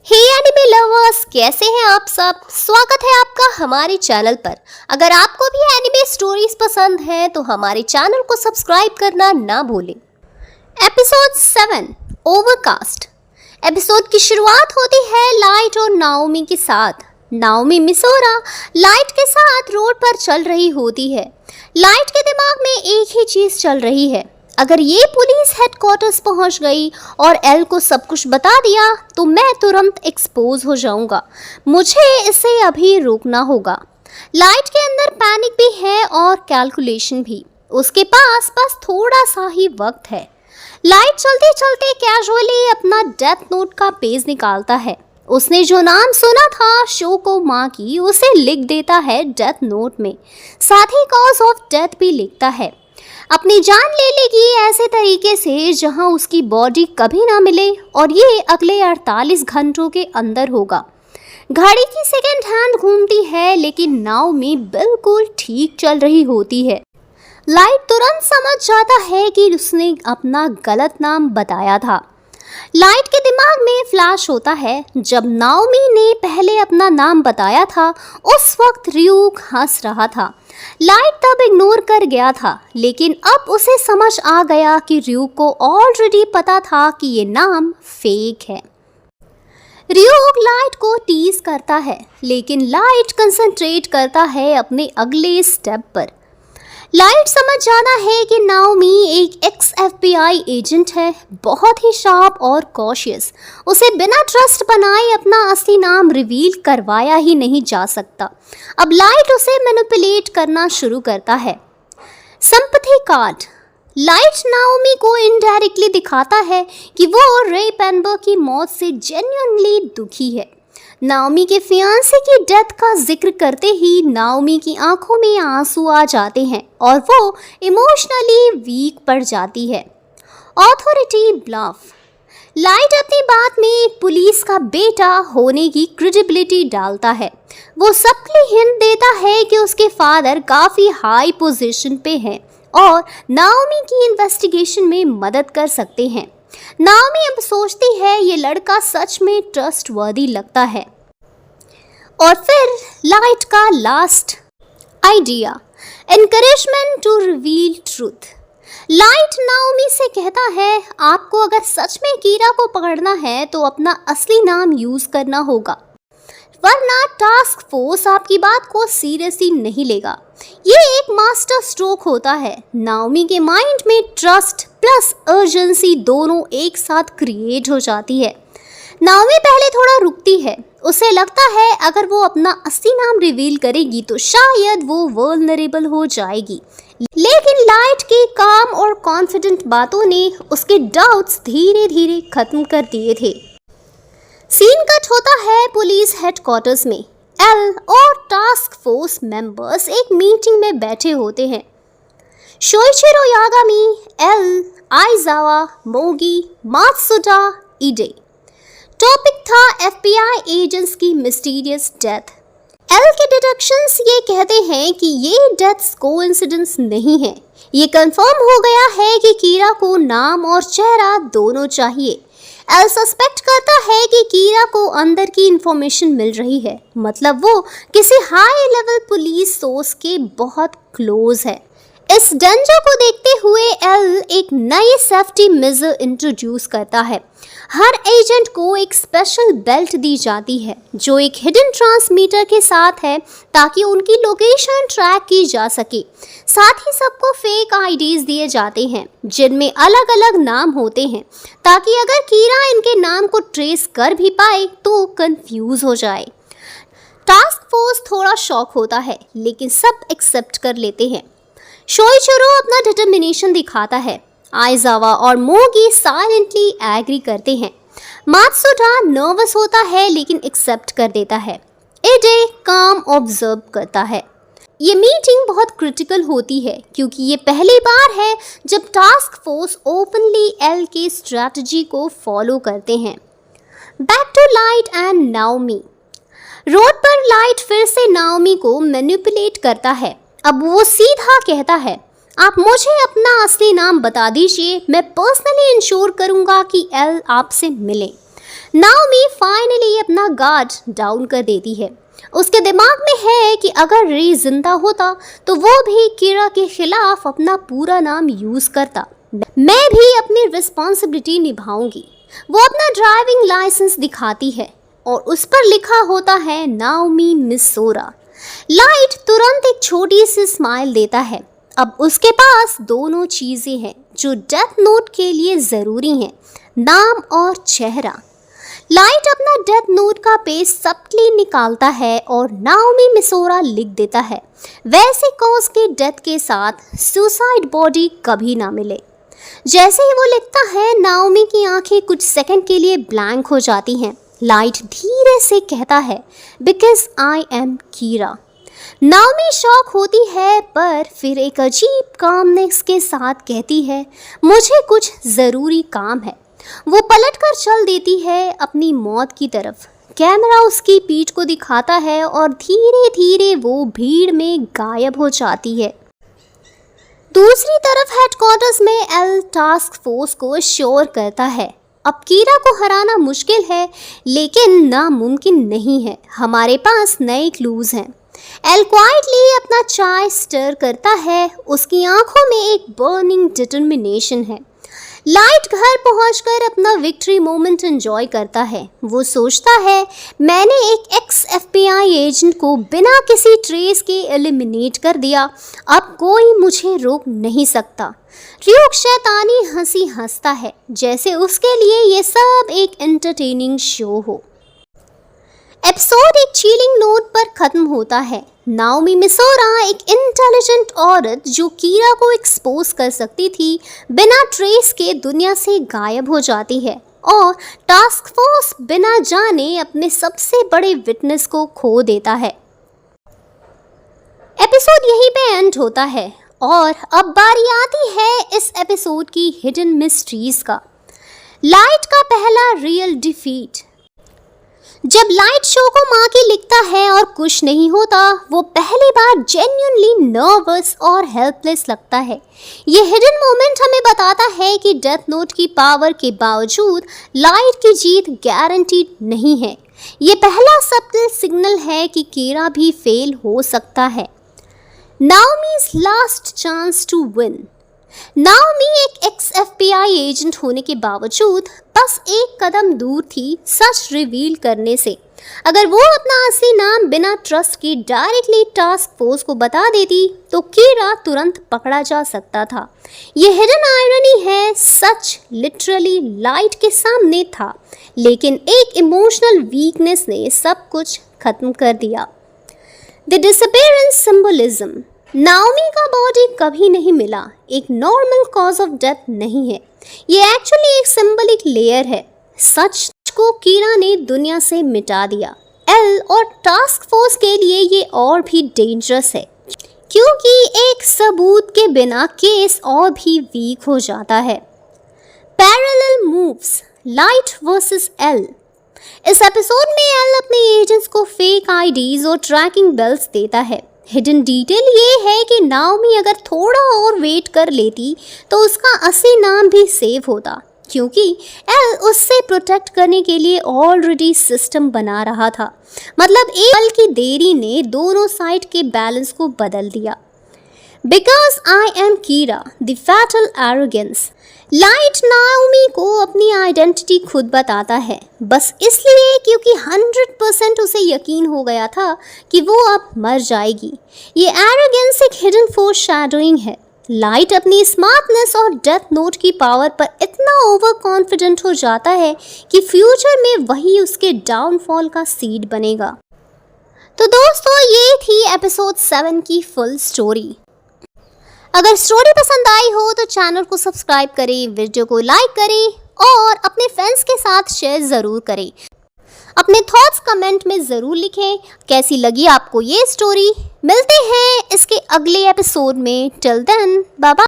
हे anime lovers, कैसे हैं आप सब। स्वागत है आपका हमारे चैनल पर। अगर आपको भी एनिमे स्टोरीज पसंद हैं तो हमारे चैनल को सब्सक्राइब करना ना भूलें। Episode 7 overcast. एपिसोड की शुरुआत होती है लाइट और नाओमी के साथ। नाओमी मिसोरा लाइट के साथ रोड पर चल रही होती है। लाइट के दिमाग में एक ही चीज चल रही है, अगर ये पुलिस हेडक्वार्टर्स पहुंच गई और एल को सब कुछ बता दिया तो मैं तुरंत एक्सपोज हो जाऊंगा। मुझे इसे अभी रोकना होगा। लाइट के अंदर पैनिक भी है और कैलकुलेशन भी। उसके पास बस थोड़ा सा ही वक्त है। लाइट चलते चलते कैजुअली अपना डेथ नोट का पेज निकालता है। उसने जो नाम सुना था शोको माँ की, उसे लिख देता है डेथ नोट में। साथ ही कॉज ऑफ डेथ भी लिखता है। अपनी जान ले लेगी ऐसे तरीके से जहां उसकी बॉडी कभी ना मिले, और ये अगले 48 घंटों के अंदर होगा। घड़ी की सेकंड हैंड घूमती है लेकिन नाओमी बिल्कुल ठीक चल रही होती है। लाइट तुरंत समझ जाता है कि उसने अपना गलत नाम बताया था। लाइट के दिमाग में फ्लैश होता है, जब नाओमी ने पहले अपना नाम बताया था उस वक्त रियूक हंस रहा था। लाइट तब इग्नोर कर गया था, लेकिन अब उसे समझ आ गया कि रियूक को ऑलरेडी पता था कि ये नाम फेक है। रियूक लाइट को टीज करता है, लेकिन लाइट कंसंट्रेट करता है अपने अगले स्टेप पर। लाइट समझ जाना है कि नाओमी एक एक्स FBI एजेंट है, बहुत ही शार्प और कॉशियस। उसे बिना ट्रस्ट बनाए अपना असली नाम रिवील करवाया ही नहीं जा सकता। अब लाइट उसे मैनिपुलेट करना शुरू करता है। Sympathy card. लाइट नाओमी को इनडायरेक्टली दिखाता है कि वो रे पेनबर्ग की मौत से जेन्युइनली दुखी है। नाओमी के फियांसे की डेथ का जिक्र करते ही नाओमी की आंखों में आंसू आ जाते हैं और वो इमोशनली वीक पड़ जाती है। Authority bulb. लाइट अपनी बात में एक पुलिस का बेटा होने की क्रेडिबिलिटी डालता है। वो सबके हिंट देता है कि उसके फादर काफ़ी हाई पोजीशन पे हैं और नाओमी की इन्वेस्टिगेशन में मदद कर सकते हैं। नाओमी अब सोचती है ये लड़का सच में ट्रस्टवर्दी लगता है। और फिर लाइट का last idea, encouragement to reveal truth. Light Naomi से कहता है, आपको अगर सच में कीरा को पकड़ना है तो अपना असली नाम यूज करना होगा, वरना टास्क फोर्स आपकी बात को सीरियसली नहीं लेगा। ये एक मास्टर स्ट्रोक होता है। नाओमी के माइंड में ट्रस्ट प्लस अर्जेंसी दोनों एक साथ क्रिएट हो जाती है। नाओमी पहले थोड़ा रुकती है। उसे लगता है अगर वो अपना असली नाम रिवील करेगी तो शायद वो वल्नरेबल हो जाएगी, लेकिन लाइट की काम और कॉन्फिडेंट बातों ने उसके डाउट्स धीरे धीरे खत्म कर दिए थे। सीन कट होता है पुलिस हेडक्वार्टर्स में। एल और टास्क फोर्स मेंबर्स एक मीटिंग में बैठे होते हैं। शोइचिरो यागामी, एल, आइजावा, मोगी, मात्सुदा, इडे। टॉपिक था FBI एजेंट्स की मिस्टीरियस डेथ। एल के डिडक्शंस ये कहते हैं कि ये डेथ्स कोइंसिडेंस नहीं है। ये कंफर्म हो गया है कि कीरा को नाम और चेहरा दोनों चाहिए। एल सस्पेक्ट करता है कि कीरा को अंदर की इंफॉर्मेशन मिल रही है, मतलब वो किसी हाई लेवल पुलिस सोर्स के बहुत क्लोज है। इस डेंजर को देखते हुए एल एक नई सेफ्टी मेजर इंट्रोड्यूस करता है। हर एजेंट को एक स्पेशल बेल्ट दी जाती है जो एक हिडन ट्रांसमीटर के साथ है, ताकि उनकी लोकेशन ट्रैक की जा सके। साथ ही सबको फेक IDs दिए जाते हैं जिनमें अलग अलग नाम होते हैं, ताकि अगर कीरा इनके नाम को ट्रेस कर भी पाए तो कंफ्यूज हो जाए। टास्क फोर्स थोड़ा शॉक होता है, लेकिन सब एक्सेप्ट कर लेते हैं। शोइचिरो अपना डिटर्मिनेशन दिखाता है। आइजावा और मोगी साइलेंटली एग्री करते हैं। मात्सुदा नर्वस होता है लेकिन एक्सेप्ट कर देता है। इडे काम ऑब्जर्व करता है। ये मीटिंग बहुत क्रिटिकल होती है क्योंकि ये पहली बार है जब टास्क फोर्स ओपनली एल के स्ट्रैटेजी को फॉलो करते हैं। Back to light and Naomi. Road पर लाइट फिर से नाओमी को मैनिपुलेट करता है। अब वो सीधा कहता है, आप मुझे अपना असली नाम बता दीजिए, मैं पर्सनली इंश्योर करूंगा कि एल आपसे मिले। नाओमी फाइनली अपना गार्ड डाउन कर देती है। उसके दिमाग में है कि अगर री जिंदा होता तो वो भी कीरा के खिलाफ अपना पूरा नाम यूज करता। मैं भी अपनी रिस्पॉन्सिबिलिटी निभाऊंगी। वो अपना ड्राइविंग लाइसेंस दिखाती है और उस पर लिखा होता है नाओमी मिसोरा। लाइट तुरंत एक छोटी सी स्माइल देता है। अब उसके पास दोनों चीजें हैं जो डेथ नोट के लिए जरूरी हैं, नाम और चेहरा। लाइट अपना डेथ नोट का पेज सब्टली निकालता है और नाओमी मिसोरा लिख देता है, वैसे कॉज के डेथ के साथ सुसाइड बॉडी कभी ना मिले। जैसे ही वो लिखता है, नाओमी की आंखें कुछ सेकंड के लिए ब्लैंक हो जाती हैं। लाइट धीरे से कहता है, because I am Kira. Naomi shock होती है, पर फिर एक अजीब कामनेस के साथ कहती है, मुझे कुछ ज़रूरी काम है। वो पलटकर चल देती है अपनी मौत की तरफ। कैमरा उसकी पीठ को दिखाता है और धीरे धीरे वो भीड़ में गायब हो जाती है। दूसरी तरफ हेडक्वार्टर्स में एल टास्क फोर्स को श्योर करता है, अब कीरा को हराना मुश्किल है लेकिन नामुमकिन नहीं है। हमारे पास नए क्लूज हैं। एल क्वाइटली अपना चाय स्टर करता है। उसकी आंखों में एक बर्निंग डिटर्मिनेशन है। लाइट घर पहुंचकर अपना विक्ट्री मोमेंट एंजॉय करता है। वो सोचता है, मैंने एक एक्स FBI एजेंट को बिना किसी ट्रेस के एलिमिनेट कर दिया, अब कोई मुझे रोक नहीं सकता। रियोक शैतानी हंसी हंसता है, जैसे उसके लिए ये सब एक एंटरटेनिंग शो हो। एपिसोड एक चीलिंग नोट पर खत्म होता है। नाओमी मिसोरा एक इंटेलिजेंट औरत जो कीरा को एक्सपोज कर सकती थी, बिना ट्रेस के दुनिया से गायब हो जाती है और टास्क फोर्स बिना जाने अपने सबसे बड़े विटनेस को खो देता है। एपिसोड यहीं पे एंड होता है और अब बारी आती है इस एपिसोड की हिडन मिस्ट्रीज का। लाइट का पहला रियल डिफीट। जब लाइट शो को माँ की लिखता है और कुछ नहीं होता, वो पहली बार जेन्युइनली नर्वस और हेल्पलेस लगता है। ये हिडन मोमेंट हमें बताता है कि डेथ नोट की पावर के बावजूद लाइट की जीत गारंटीड नहीं है। ये पहला सब्टल सिग्नल है कि कीरा भी फेल हो सकता है। Naomi's last chance to win. Naomi एक एक्स FBI एजेंट होने के बावजूद बस एक कदम दूर थी सच रिवील करने से। अगर वो अपना असली नाम बिना ट्रस्ट की डायरेक्टली टास्क फोर्स को बता देती तो कीरा तुरंत पकड़ा जा सकता था। ये हिडन आयरनी है, सच लिटरली लाइट के सामने था, लेकिन एक इमोशनल वीकनेस ने सब कुछ खत्म कर दिया। The disappearance symbolism. नाओमी का बॉडी कभी नहीं मिला, एक नॉर्मल कॉज ऑफ डेथ नहीं है। ये एक्चुअली एक सिंबलिक लेयर है। सच को कीरा ने दुनिया से मिटा दिया। एल और टास्क फोर्स के लिए ये और भी डेंजरस है, क्योंकि एक सबूत के बिना केस और भी वीक हो जाता है। Parallel moves, light versus L. इस एपिसोड में एल अपने एजेंट्स को फेक IDs और ट्रैकिंग बेल्स देता है। हिडन डिटेल ये है कि नाओमी अगर थोड़ा और वेट कर लेती तो उसका असली नाम भी सेव होता, क्योंकि एल उससे प्रोटेक्ट करने के लिए ऑलरेडी सिस्टम बना रहा था। मतलब एक पल की देरी ने दोनों साइड के बैलेंस को बदल दिया। Because I am Kira, the fatal arrogance. Light Naomi को अपनी आइडेंटिटी खुद बताता है, बस इसलिए क्योंकि 100% उसे यकीन हो गया था कि वो अब मर जाएगी। ये एरोगेंस एक हिडन फोर्स शैडोइंग है। लाइट अपनी स्मार्टनेस और डेथ नोट की पावर पर इतना ओवर कॉन्फिडेंट हो जाता है कि फ्यूचर में वही उसके डाउनफॉल का सीड बनेगा। तो दोस्तों, ये थी एपिसोड 7 की फुल स्टोरी। अगर स्टोरी पसंद आई हो तो चैनल को सब्सक्राइब करें, वीडियो को लाइक करें और अपने फ्रेंड्स के साथ शेयर ज़रूर करें। अपने थॉट्स कमेंट में ज़रूर लिखें कैसी लगी आपको ये स्टोरी। मिलते हैं इसके अगले एपिसोड में। Till then bye bye.